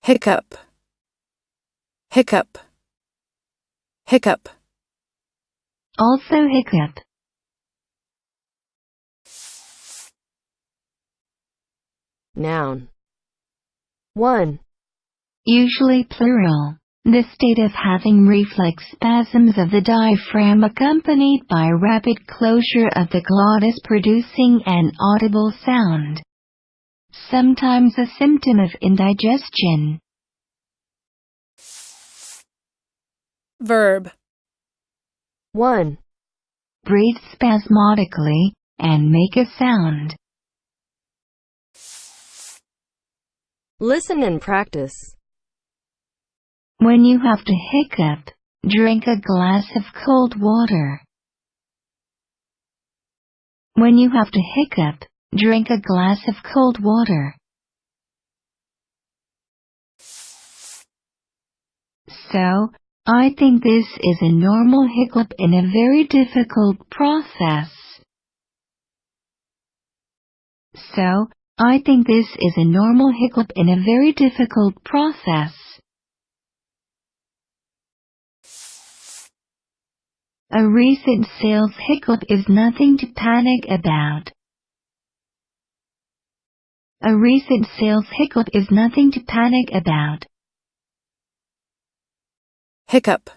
hiccup, hiccup, hiccup. Also hiccup. Noun. 1. Usually plural. The state of having reflex spasms of the diaphragm accompanied by rapid closure of the glottis producing an audible sound. Sometimes a symptom of indigestion. Verb. 1. Breathe spasmodically and make a sound. Listen and practice. When you have to hiccup, drink a glass of cold water. When you have to hiccup, drink a glass of cold water. So, I think this is a normal hiccup in a very difficult process. So, I think this is a normal hiccup in a very difficult process. A recent sales hiccup is nothing to panic about. A recent sales hiccup is nothing to panic about. Hiccup.